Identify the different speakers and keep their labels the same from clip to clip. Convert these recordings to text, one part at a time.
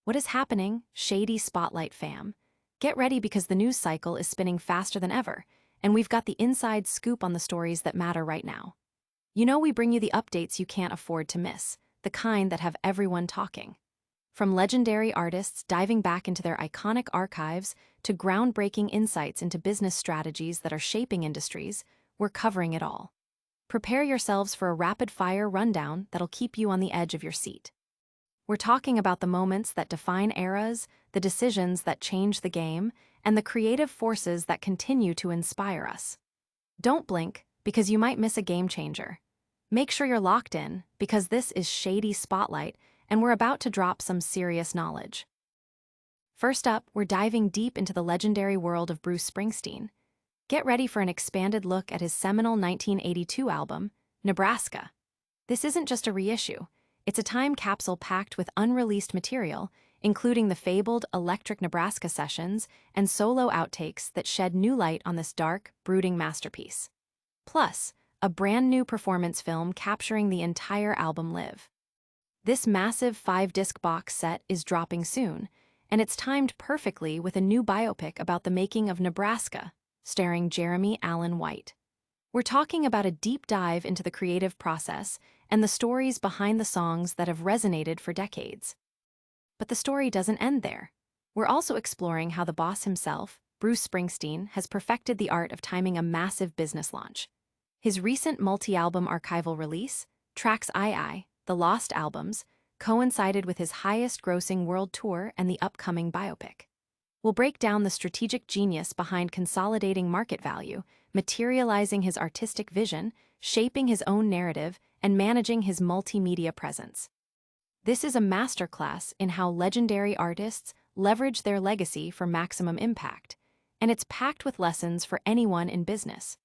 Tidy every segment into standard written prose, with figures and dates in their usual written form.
Speaker 1: What is happening, Shady Spotlight fam? Get ready because the news cycle is spinning faster than ever, and we've got the inside scoop on the stories that matter right now. You know, we bring you the updates you can't afford to miss, the kind that have everyone talking. From legendary artists diving back into their iconic archives to groundbreaking insights into business strategies that are shaping industries, we're covering it all. Prepare yourselves for a rapid-fire rundown that'll keep you on the edge of your seat. We're talking about the moments that define eras, the decisions that change the game, and the creative forces that continue to inspire us. Don't blink, because you might miss a game changer. Make sure you're locked in, because this is Shady Spotlight, and we're about to drop some serious knowledge. First up, we're diving deep into the legendary world of Bruce Springsteen. Get ready for an expanded look at his seminal 1982 album, Nebraska. This isn't just a reissue. It's a time capsule packed with unreleased material, including the fabled Electric Nebraska sessions and solo outtakes that shed new light on this dark, brooding masterpiece. Plus, a brand new performance film capturing the entire album live. This massive 5-disc box set is dropping soon, and it's timed perfectly with a new biopic about the making of Nebraska, starring Jeremy Allen White. We're talking about a deep dive into the creative process and the stories behind the songs that have resonated for decades. But the story doesn't end there. We're also exploring how the boss himself, Bruce Springsteen, has perfected the art of timing a massive business launch. His recent multi-album archival release, Tracks II, The Lost Albums, coincided with his highest-grossing world tour and the upcoming biopic. We'll break down the strategic genius behind consolidating market value, materializing his artistic vision, shaping his own narrative, and managing his multimedia presence. This is a masterclass in how legendary artists leverage their legacy for maximum impact, and it's packed with lessons for anyone in business.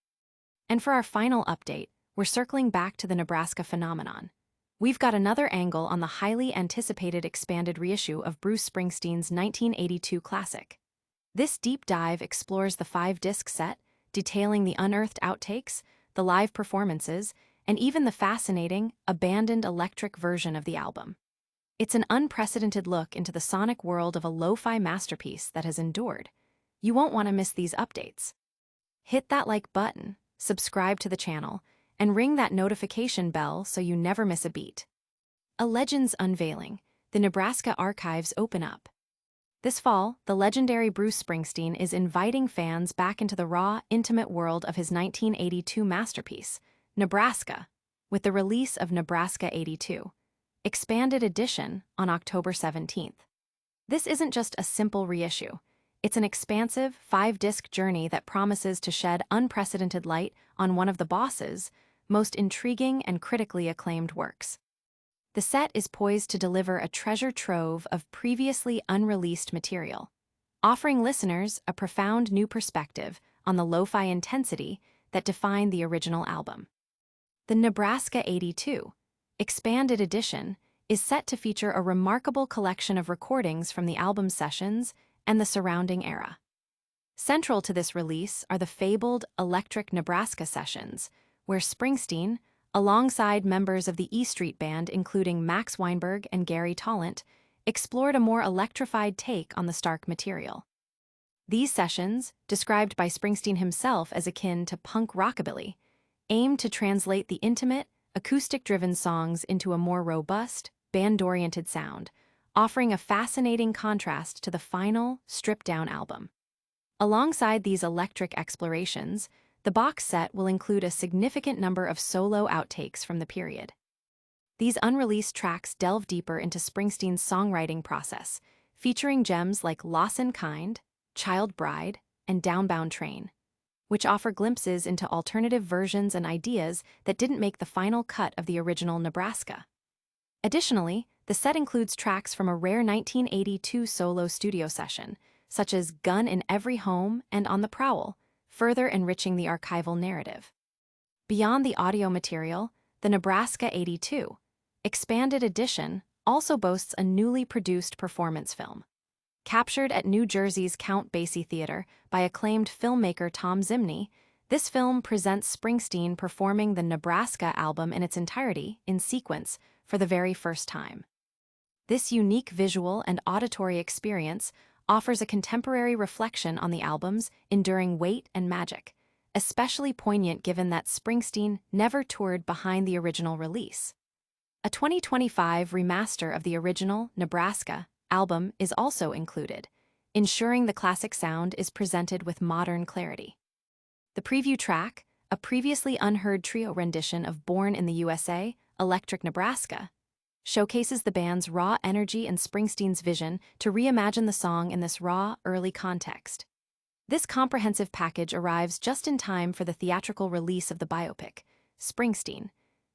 Speaker 1: And for our final update, we're circling back to the Nebraska phenomenon. We've got another angle on the highly anticipated expanded reissue of Bruce Springsteen's 1982 classic. This deep dive explores the 5-disc set, detailing the unearthed outtakes, the live performances, and even the fascinating, abandoned electric version of the album. It's an unprecedented look into the sonic world of a lo-fi masterpiece that has endured. You won't want to miss these updates. Hit that like button, subscribe to the channel, and ring that notification bell so you never miss a beat. A Legends unveiling. The Nebraska archives open up. This fall, the legendary Bruce Springsteen is inviting fans back into the raw, intimate world of his 1982 masterpiece, Nebraska, with the release of Nebraska '82, Expanded Edition, on October 17th. This isn't just a simple reissue. It's an expansive, 5-disc journey that promises to shed unprecedented light on one of the boss's most intriguing and critically acclaimed works. The set is poised to deliver a treasure trove of previously unreleased material, offering listeners a profound new perspective on the lo-fi intensity that defined the original album. The Nebraska '82, Expanded Edition, is set to feature a remarkable collection of recordings from the album sessions and the surrounding era. Central to this release are the fabled Electric Nebraska sessions, where Springsteen, alongside members of the E Street Band including Max Weinberg and Gary Tallent, explored a more electrified take on the Stark material. These sessions, described by Springsteen himself as akin to punk rockabilly, aimed to translate the intimate, acoustic-driven songs into a more robust, band-oriented sound, offering a fascinating contrast to the final, stripped-down album. Alongside these electric explorations, the box set will include a significant number of solo outtakes from the period. These unreleased tracks delve deeper into Springsteen's songwriting process, featuring gems like Lawson Kind, Child Bride, and Downbound Train, which offer glimpses into alternative versions and ideas that didn't make the final cut of the original Nebraska. Additionally, the set includes tracks from a rare 1982 solo studio session, such as Gun in Every Home and On the Prowl, further enriching the archival narrative. Beyond the audio material, the Nebraska '82, Expanded Edition, also boasts a newly produced performance film. Captured at New Jersey's Count Basie Theater by acclaimed filmmaker Tom Zimney, this film presents Springsteen performing the Nebraska album in its entirety, in sequence, for the very first time. This unique visual and auditory experience offers a contemporary reflection on the album's enduring weight and magic, especially poignant given that Springsteen never toured behind the original release. A 2025 remaster of the original Nebraska album is also included, ensuring the classic sound is presented with modern clarity. The preview track, a previously unheard trio rendition of Born in the USA, Electric Nebraska, showcases the band's raw energy and Springsteen's vision to reimagine the song in this raw, early context. This comprehensive package arrives just in time for the theatrical release of the biopic, Springsteen,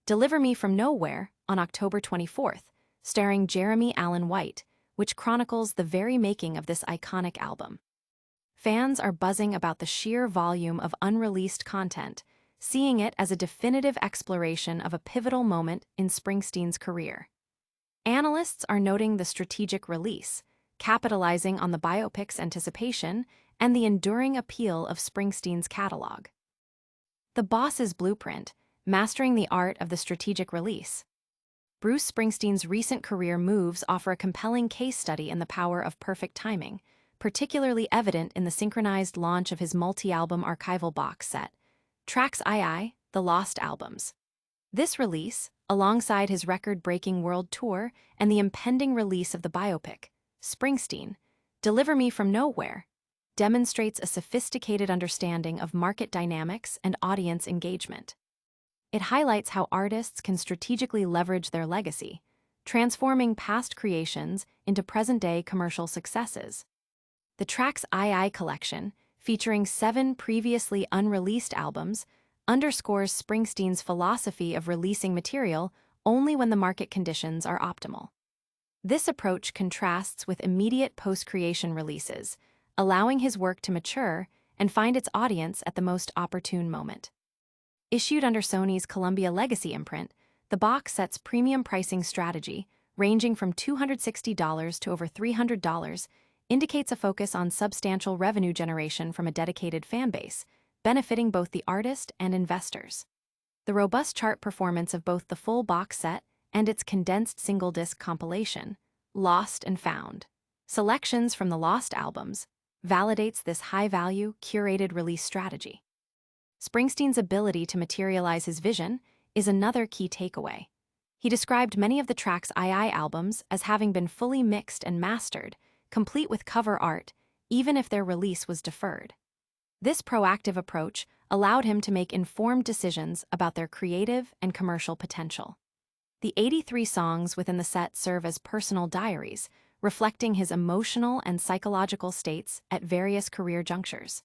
Speaker 1: Deliver Me From Nowhere, on October 24th, starring Jeremy Allen White, which chronicles the very making of this iconic album. Fans are buzzing about the sheer volume of unreleased content, seeing it as a definitive exploration of a pivotal moment in Springsteen's career. Analysts are noting the strategic release, capitalizing on the biopic's anticipation and the enduring appeal of Springsteen's catalog. The Boss's Blueprint, Mastering the Art of the Strategic Release. Bruce Springsteen's recent career moves offer a compelling case study in the power of perfect timing, particularly evident in the synchronized launch of his multi-album archival box set, Tracks II, The Lost Albums. This release, alongside his record-breaking world tour and the impending release of the biopic, Springsteen, Deliver Me From Nowhere, demonstrates a sophisticated understanding of market dynamics and audience engagement. It highlights how artists can strategically leverage their legacy, transforming past creations into present-day commercial successes. The Tracks II collection, featuring 7 previously unreleased albums, underscores Springsteen's philosophy of releasing material only when the market conditions are optimal. This approach contrasts with immediate post-creation releases, allowing his work to mature and find its audience at the most opportune moment. Issued under Sony's Columbia Legacy imprint, the box set's premium pricing strategy, ranging from $260 to over $300, indicates a focus on substantial revenue generation from a dedicated fanbase, benefiting both the artist and investors. The robust chart performance of both the full box set and its condensed single-disc compilation, Lost and Found, selections from the Lost albums, validates this high-value, curated release strategy. Springsteen's ability to materialize his vision is another key takeaway. He described many of the Tracks II albums as having been fully mixed and mastered, complete with cover art, even if their release was deferred. This proactive approach allowed him to make informed decisions about their creative and commercial potential. The 83 songs within the set serve as personal diaries, reflecting his emotional and psychological states at various career junctures.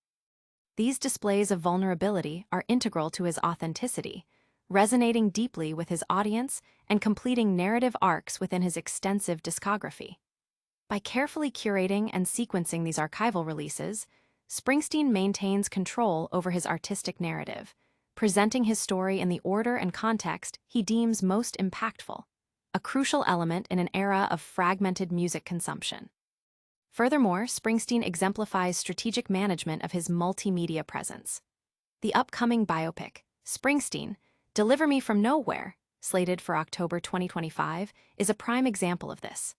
Speaker 1: These displays of vulnerability are integral to his authenticity, resonating deeply with his audience and completing narrative arcs within his extensive discography. By carefully curating and sequencing these archival releases, Springsteen maintains control over his artistic narrative, presenting his story in the order and context he deems most impactful, a crucial element in an era of fragmented music consumption. Furthermore, Springsteen exemplifies strategic management of his multimedia presence. The upcoming biopic, Springsteen, Deliver Me From Nowhere, slated for October 2025, is a prime example of this.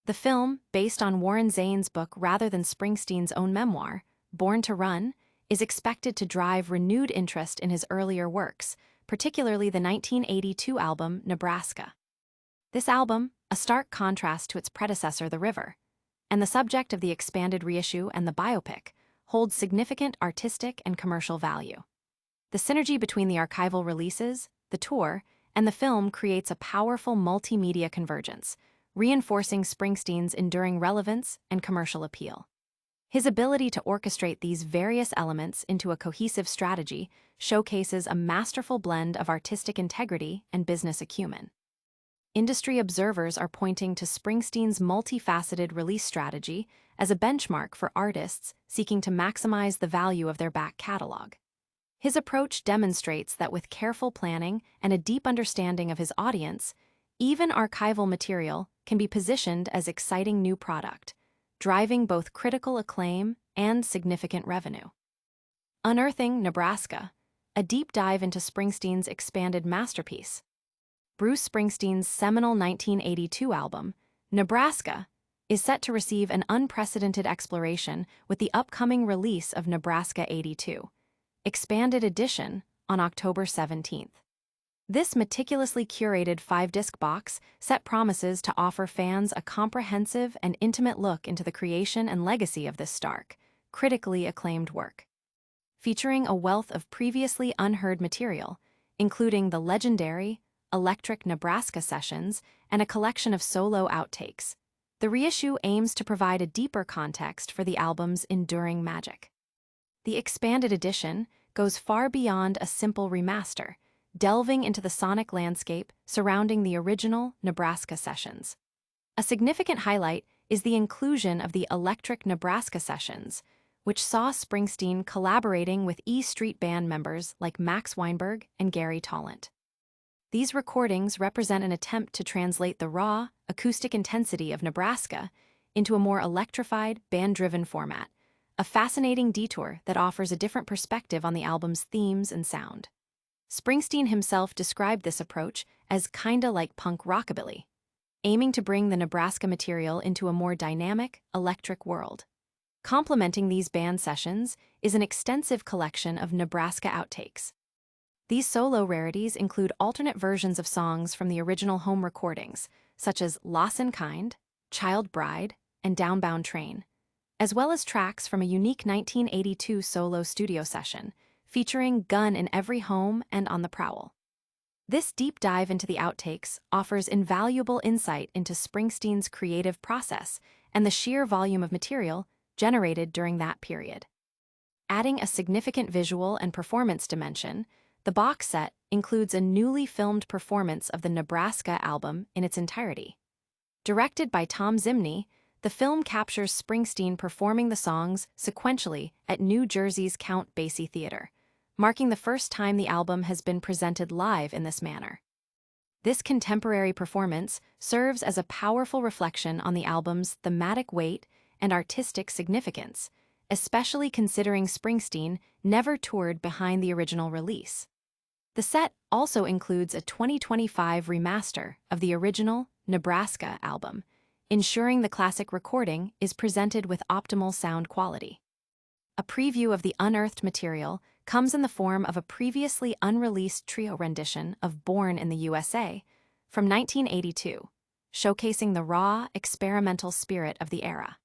Speaker 1: The film, based on Warren Zane's book rather than Springsteen's own memoir, Born to Run, is expected to drive renewed interest in his earlier works, particularly the 1982 album Nebraska. This album, a stark contrast to its predecessor The River, and the subject of the expanded reissue and the biopic, holds significant artistic and commercial value. The synergy between the archival releases, the tour, and the film creates a powerful multimedia convergence, reinforcing Springsteen's enduring relevance and commercial appeal. His ability to orchestrate these various elements into a cohesive strategy showcases a masterful blend of artistic integrity and business acumen. Industry observers are pointing to Springsteen's multifaceted release strategy as a benchmark for artists seeking to maximize the value of their back catalog. His approach demonstrates that with careful planning and a deep understanding of his audience, even archival material can be positioned as exciting new product, driving both critical acclaim and significant revenue. Unearthing Nebraska, a deep dive into Springsteen's expanded masterpiece. Bruce Springsteen's seminal 1982 album, Nebraska is set to receive an unprecedented exploration with the upcoming release of Nebraska 82, expanded edition on October 17th. This meticulously curated 5-disc box set promises to offer fans a comprehensive and intimate look into the creation and legacy of this stark, critically acclaimed work. Featuring a wealth of previously unheard material, including the legendary Electric Nebraska sessions and a collection of solo outtakes, the reissue aims to provide a deeper context for the album's enduring magic. The expanded edition goes far beyond a simple remaster, delving into the sonic landscape surrounding the original Nebraska sessions. A significant highlight is the inclusion of the Electric Nebraska sessions, which saw Springsteen collaborating with E Street Band members like Max Weinberg and Gary Tallent. These recordings represent an attempt to translate the raw, acoustic intensity of Nebraska into a more electrified, band-driven format, a fascinating detour that offers a different perspective on the album's themes and sound. Springsteen himself described this approach as kinda like punk rockabilly, aiming to bring the Nebraska material into a more dynamic, electric world. Complementing these band sessions is an extensive collection of Nebraska outtakes. These solo rarities include alternate versions of songs from the original home recordings, such as Loss in Kind, Child Bride, and Downbound Train, as well as tracks from a unique 1982 solo studio session, featuring Gun in Every Home and On the Prowl. This deep dive into the outtakes offers invaluable insight into Springsteen's creative process and the sheer volume of material generated during that period. Adding a significant visual and performance dimension, the box set includes a newly filmed performance of the Nebraska album in its entirety. Directed by Tom Zimney, the film captures Springsteen performing the songs sequentially at New Jersey's Count Basie Theater, marking the first time the album has been presented live in this manner. This contemporary performance serves as a powerful reflection on the album's thematic weight and artistic significance, especially considering Springsteen never toured behind the original release. The set also includes a 2025 remaster of the original Nebraska album, ensuring the classic recording is presented with optimal sound quality. A preview of the unearthed material comes in the form of a previously unreleased trio rendition of Born in the USA from 1982, showcasing the raw, experimental spirit of the era.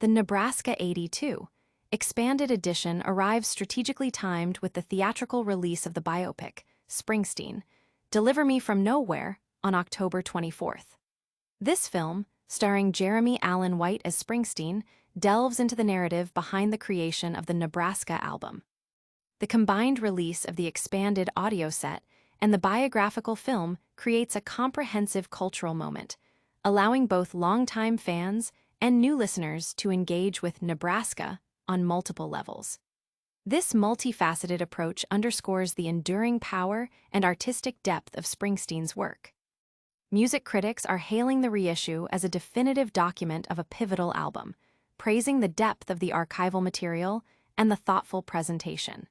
Speaker 1: The Nebraska 82 expanded edition arrives strategically timed with the theatrical release of the biopic, Springsteen, Deliver Me From Nowhere, on October 24th. This film, starring Jeremy Allen White as Springsteen, delves into the narrative behind the creation of the Nebraska album. The combined release of the expanded audio set and the biographical film creates a comprehensive cultural moment, allowing both longtime fans and new listeners to engage with Nebraska on multiple levels. This multifaceted approach underscores the enduring power and artistic depth of Springsteen's work. Music critics are hailing the reissue as a definitive document of a pivotal album, praising the depth of the archival material and the thoughtful presentation.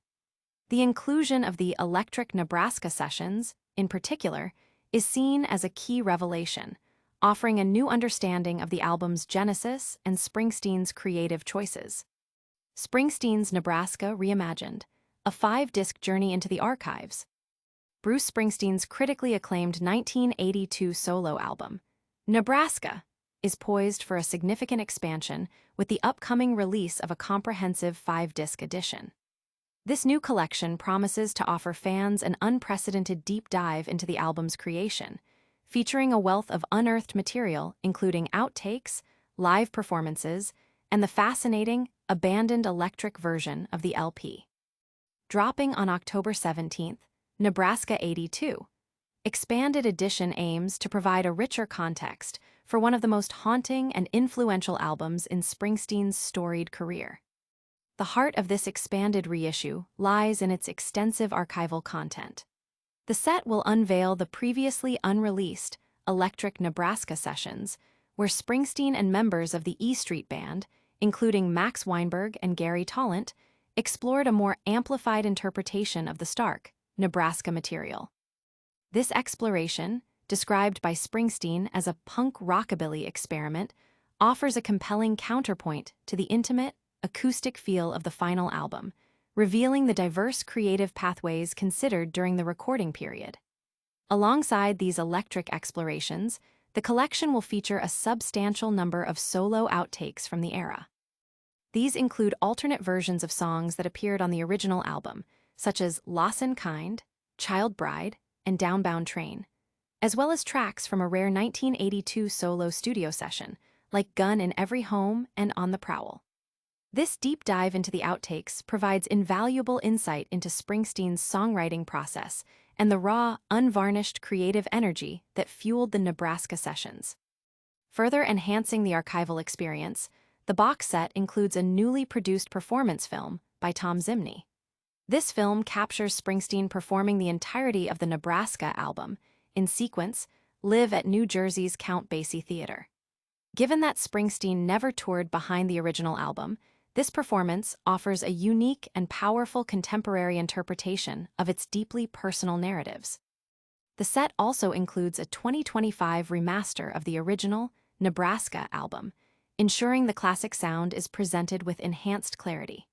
Speaker 1: The inclusion of the Electric Nebraska sessions, in particular, is seen as a key revelation, offering a new understanding of the album's genesis and Springsteen's creative choices. Springsteen's Nebraska Reimagined, a 5-disc journey into the archives. Bruce Springsteen's critically acclaimed 1982 solo album, Nebraska, is poised for a significant expansion with the upcoming release of a comprehensive 5-disc edition. This new collection promises to offer fans an unprecedented deep dive into the album's creation, featuring a wealth of unearthed material including outtakes, live performances, and the fascinating, abandoned electric version of the LP. Dropping on October 17th, Nebraska 82, expanded edition aims to provide a richer context for one of the most haunting and influential albums in Springsteen's storied career. The heart of this expanded reissue lies in its extensive archival content. The set will unveil the previously unreleased Electric Nebraska sessions, where Springsteen and members of the E Street Band, including Max Weinberg and Gary Tallent, explored a more amplified interpretation of the stark Nebraska material. This exploration, described by Springsteen as a punk rockabilly experiment, offers a compelling counterpoint to the intimate, acoustic feel of the final album, revealing the diverse creative pathways considered during the recording period. Alongside these electric explorations, the collection will feature a substantial number of solo outtakes from the era. These include alternate versions of songs that appeared on the original album, such as Lawson Kind, Child Bride, and Downbound Train, as well as tracks from a rare 1982 solo studio session, like Gun in Every Home and On the Prowl. This deep dive into the outtakes provides invaluable insight into Springsteen's songwriting process and the raw, unvarnished creative energy that fueled the Nebraska sessions. Further enhancing the archival experience, the box set includes a newly produced performance film by Tom Zimney. This film captures Springsteen performing the entirety of the Nebraska album, in sequence, live at New Jersey's Count Basie Theater. Given that Springsteen never toured behind the original album, this performance offers a unique and powerful contemporary interpretation of its deeply personal narratives. The set also includes a 2025 remaster of the original Nebraska album, ensuring the classic sound is presented with enhanced clarity.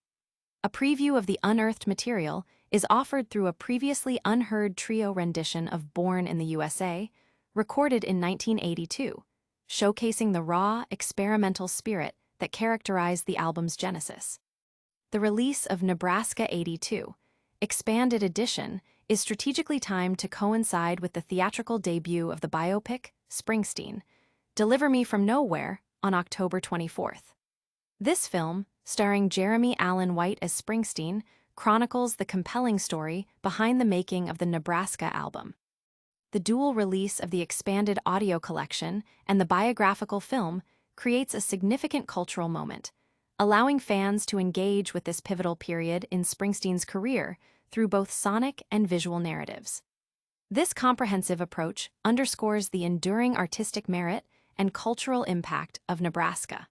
Speaker 1: A preview of the unearthed material is offered through a previously unheard trio rendition of Born in the USA, recorded in 1982, showcasing the raw, experimental spirit that characterized the album's genesis. The release of Nebraska '82, Expanded Edition, is strategically timed to coincide with the theatrical debut of the biopic, Springsteen, Deliver Me From Nowhere, on October 24th. This film, starring Jeremy Allen White as Springsteen, chronicles the compelling story behind the making of the Nebraska album. The dual release of the expanded audio collection and the biographical film creates a significant cultural moment, allowing fans to engage with this pivotal period in Springsteen's career through both sonic and visual narratives. This comprehensive approach underscores the enduring artistic merit and cultural impact of Nebraska.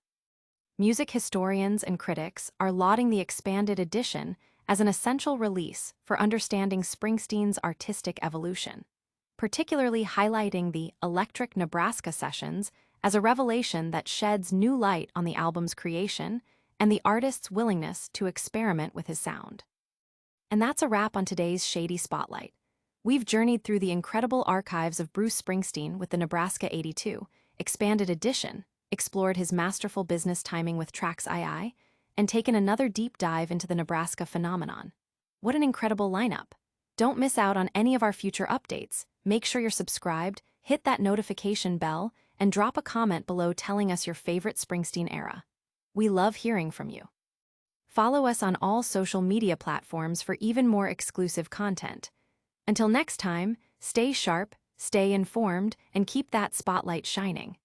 Speaker 1: Music historians and critics are lauding the expanded edition as an essential release for understanding Springsteen's artistic evolution, particularly highlighting the Electric Nebraska sessions as a revelation that sheds new light on the album's creation and the artist's willingness to experiment with his sound. And that's a wrap on today's Shady Spotlight. We've journeyed through the incredible archives of Bruce Springsteen with the Nebraska '82 Expanded Edition, explored his masterful business timing with Tracks II, and taken another deep dive into the Nebraska phenomenon. What an incredible lineup! Don't miss out on any of our future updates. Make sure you're subscribed, hit that notification bell, and drop a comment below telling us your favorite Springsteen era. We love hearing from you. Follow us on all social media platforms for even more exclusive content. Until next time, stay sharp, stay informed, and keep that spotlight shining.